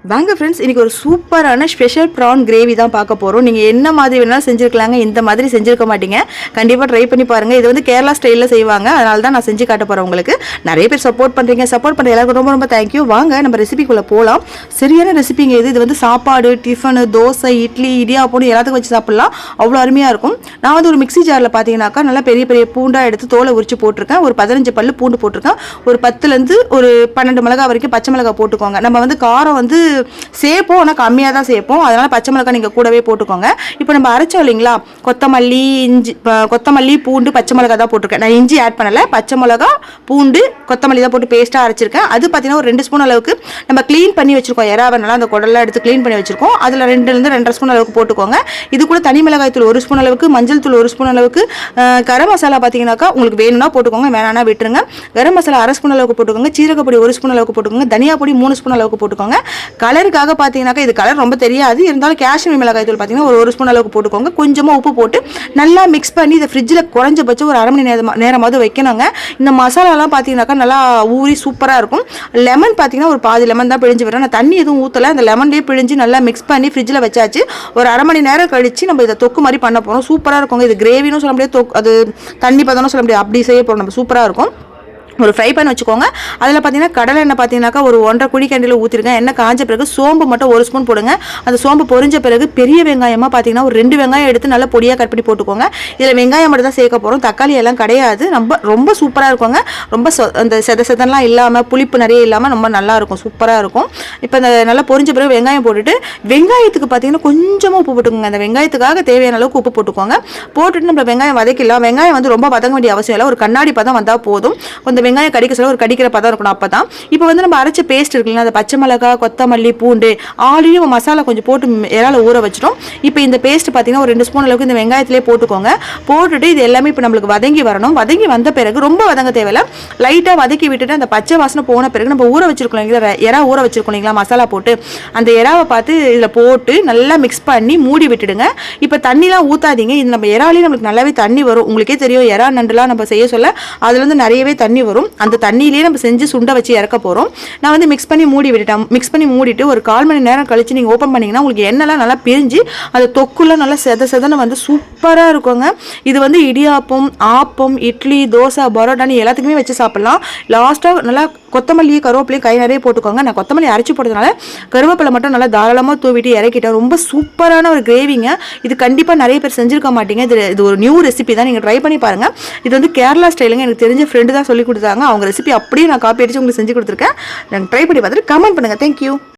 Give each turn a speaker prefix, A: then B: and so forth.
A: வாங்க ஃப்ரெண்ட்ஸ், இன்றைக்கி ஒரு சூப்பரான ஸ்பெஷல் ப்ரான் கிரேவி தான் பார்க்க போகிறோம். நீங்கள் என்ன மாதிரி வேணாலும் செஞ்சுருக்கலாங்க, இந்த மாதிரி செஞ்சுருக்க மாட்டீங்க. கண்டிப்பாக ட்ரை பண்ணி பாருங்கள். இது வந்து கேரளா ஸ்டைலில் செய்வாங்க, அதனால தான் நான் செஞ்சு காட்ட போகிறேன் உங்களுக்கு. நிறைய பேர் சப்போர்ட் பண்ணுறீங்க, சப்போர்ட் பண்ணுற எல்லாருக்கும் ரொம்ப ரொம்ப தேங்க்யூ. வாங்க நம்ம ரெசிபிக்குள்ளே போகலாம். சரியான ரெசிபிங்க இது. இது வந்து சாப்பாடு, டிஃபனு, தோசை, இட்லி, இடியாப்பம் எல்லாத்துக்கும் வச்சு சாப்பிட்லாம். அவ்வளோ அருமையாக இருக்கும். நான் வந்து ஒரு மிக்ஸி ஜாரில் பார்த்தீங்கன்னாக்கா நல்லா பெரிய பெரிய பூண்டாக எடுத்து தோலை உரிச்சு போட்டிருக்கேன். ஒரு 15 பல்லு பூண்டு போட்டிருக்கேன். ஒரு 10லேருந்து ஒரு 12 மிளகா வரைக்கும் பச்சை மிளகா போட்டுக்கோங்க. நம்ம வந்து காரம் வந்து சேர்ப்போம், ஆனால் கம்மியாக தான் சேர்ப்போம். அதனால் பச்சை மிளகாய் நீங்கள் கூடவே போட்டுக்கோங்க. இப்போ நம்ம அரைச்சோம் இல்லைங்களா, கொத்தமல்லி, இஞ்சி, கொத்தமல்லி, பூண்டு, பச்சை மிளகா தான் போட்டிருக்கேன். நான் இஞ்சி ஆட் பண்ணலை. பச்சை மிளகா, பூண்டு, கொத்தமல்லி தான் போட்டு பேஸ்ட்டாக அரைச்சிருக்கேன். அது பார்த்தீங்கன்னா ஒரு 2 ஸ்பூன் அளவுக்கு நம்ம க்ளீன் பண்ணி வச்சுருக்கோம். எறாவை நல்லா அந்த குடலாம் எடுத்து க்ளீன் பண்ணி வச்சுருக்கோம். அதில் 2லேருந்து 2.5 ஸ்பூன் அளவுக்கு போட்டுக்கோங்க. இது கூட தனி மிளகாய் தூள் 1 ஸ்பூன் அளவுக்கு, மஞ்சள் தூள் 1 ஸ்பூன் அளவுக்கு, கரம் மசாலா பார்த்தீங்கன்னாக்கா உங்களுக்கு வேணும்னா போட்டுக்கோங்க, வேணான்னா விட்டுருங்க. கரம் மசாலா 1/2 ஸ்பூன் அளவுக்கு போட்டுக்கோங்க. சீரகப்பொடி 1 ஸ்பூன் அளவுக்கு போட்டுக்கோங்க. தனியா பொடி 3 ஸ்பூன் அளவுக்கு போட்டுக்கோங்க. கலருக்காக பார்த்தீங்கன்னாக்கா இது கலர் ரொம்ப தெரியாது, இருந்தாலும் காஷ்மீர் மிளகாய் தூள் பார்த்தீங்கன்னா ஒரு 1 ஸ்பூன் அளவுக்கு போட்டுக்கோங்க. கொஞ்சமாக உப்பு போட்டு நல்லா மிக்ஸ் பண்ணி இதை ஃப்ரிட்ஜில் குறைஞ்சபட்சம் ஒரு 1/2 மணி நேரமாவது வைக்கணுங்க. இந்த மசாலாலாம் பார்த்தீங்கன்னாக்கா நல்லா ஊறி சூப்பராக இருக்கும். லெமன் பார்த்தீங்கன்னா ஒரு பாதி லெமன் தான் பிழிஞ்சு வரும். நான் தண்ணி எதுவும் ஊற்றலை, அந்த லெமன்லேயே பிழிஞ்சு நல்லா மிக்ஸ் பண்ணி ஃப்ரிட்ஜில் வச்சாச்சு. ஒரு 1/2 மணி நேரம் கழிச்சு நம்ம இதை தொக்கு மாதிரி பண்ண போகிறோம். சூப்பராக இருக்குங்க. இது கிரேவின்னு சொல்ல முடியாது, அது தண்ணி பதம்னு சொல்ல முடியாது, அப்படி செய்ய போகிறோம் நம்ம. சூப்பராக இருக்கும். ஒரு ஃப்ரை பண்ணி வச்சுக்கோங்க. அதில் பார்த்தீங்கன்னா கடலை எண்ணெய் பார்த்தீங்கன்னாக்கா ஒரு 1.5 குழிக்கண்டியில் ஊற்றிருக்கேன். எண்ணெய் காஞ்ச பிறகு சோம்பு மட்டும் 1 ஸ்பூன் போடுங்க. அந்த சோம்பு பொரிஞ்ச பிறகு பெரிய வெங்காயமாக பார்த்தீங்கன்னா ஒரு 2 வெங்காயம் எடுத்து நல்லா பொடியாக கட் பண்ணி போட்டுக்கோங்க. இதில் வெங்காயம் மட்டும் தான் சேர்க்க போகிறோம், தக்காளி எல்லாம் கிடையாது. ரொம்ப சூப்பராக இருக்குங்க. ரொம்ப அந்த செதெல்லாம் இல்லாமல், புளிப்பு நிறைய இல்லாமல் ரொம்ப நல்லாயிருக்கும், சூப்பராக இருக்கும். இப்போ இந்த நல்லா பொரிஞ்ச பிறகு வெங்காயம் போட்டுட்டு, வெங்காயத்துக்கு பார்த்தீங்கன்னா கொஞ்சமாக உப்பு போட்டுக்கோங்க. அந்த வெங்காயத்துக்காக தேவையான அளவுக்கு உப்பு போட்டுக்கோங்க. போட்டுட்டு நம்ம வெங்காயம் வதக்கிடலாம். வெங்காயம் வந்து ரொம்ப வதங்க வேண்டிய அவசியம் இல்லை, ஒரு கண்ணாடி பதம் வந்தால் போதும். அந்த வெங்காயம் கடிக்க சொல்ல ஒரு கடிக்கிற பதம் இருக்கணும். அப்போ தான் இப்போ வந்து நம்ம அரைச்ச பேஸ்ட் இருக்குல்ல, அந்த பச்சை மிளகாய், கொத்தமல்லி, பூண்டு ஆல்ரெடி மசாலா கொஞ்சம் போட்டு இறால ஊற வச்சிட்டோம். இப்போ இந்த பேஸ்ட் பார்த்தீங்கன்னா ஒரு 2 ஸ்பூன் அளவுக்கு இந்த வெங்காயத்திலே போட்டுக்கோங்க. போட்டுட்டு இது எல்லாமே இப்போ நம்மளுக்கு வதங்கி வரணும். வதங்கி வந்த பிறகு ரொம்ப வதங்க தேவையில்ல, லைட்டாக வதக்கி விட்டுட்டு அந்த பச்சை வாசனை போன பிறகு நம்ம ஊற வச்சிருக்கோம் இல்லைங்களா, எறா ஊற வச்சிருக்கோம் இல்லைங்களா மசாலா போட்டு, அந்த எறாவை பார்த்து இதில் போட்டு நல்லா மிக்ஸ் பண்ணி மூடி விட்டுடுங்க. இப்போ தண்ணிலாம் ஊற்றாதீங்க. இது நம்ம எறாலையும் நம்மளுக்கு நல்லாவே தண்ணி வரும். உங்களுக்கே தெரியும், எறா நண்டுலாம் நம்ம செய்ய சொல்ல அதுலேருந்து நிறையவே தண்ணி வரும். அந்த தண்ணியிலேயே நம்ம செஞ்சு சுண்டை வச்சு இறக்க போகிறோம். நான் வந்து மிக்ஸ் பண்ணி மூடி விட்டுட்டேன். மிக்ஸ் பண்ணி மூடிட்டு ஒரு 1/4 மணி நேரம் கழிச்சு நீங்கள் ஓப்பன் பண்ணிங்கன்னா உங்களுக்கு எண்ணெய்லாம் நல்லா பிரிஞ்சு அந்த தொக்குலாம் நல்லா செதன்னு வந்து சூப்பராக இருக்குங்க. இது வந்து இடியாப்பம், ஆப்பம், இட்லி, தோசை, பரோட்டான்னு எல்லாத்துக்குமே வச்சு சாப்பிட்லாம். லாஸ்ட்டாக நல்லா கொத்தமல்லி, கருவேப்பிலையும் கை நிறைய போட்டுக்கோங்க. நான் கொத்தமல்லி அரைச்சி போடுறதுனால கருவேப்பிலை மட்டும் நல்லா தாராளமாக தூவிட்டு இறக்கிட்டேன். ரொம்ப சூப்பரான ஒரு கிரேவிங்க. இது கண்டிப்பாக நிறைய பேர் செஞ்சுருக்க மாட்டீங்க. இது ஒரு நியூ ரெசிபி தான், நீங்கள் ட்ரை பண்ணி பாருங்கள். இது வந்து கேரளா ஸ்டைலுங்க. எனக்கு தெரிஞ்ச ஃப்ரெண்டு தான் சொல்லி கொடுத்தாங்க. அவங்க ரெசிபி அப்படியே நான் காப்பி அடிச்சு உங்களுக்கு செஞ்சு கொடுத்துருக்கேன். நாங்கள் ட்ரை பண்ணி பார்த்துட்டு கமெண்ட் பண்ணுங்கள். தேங்க்யூ.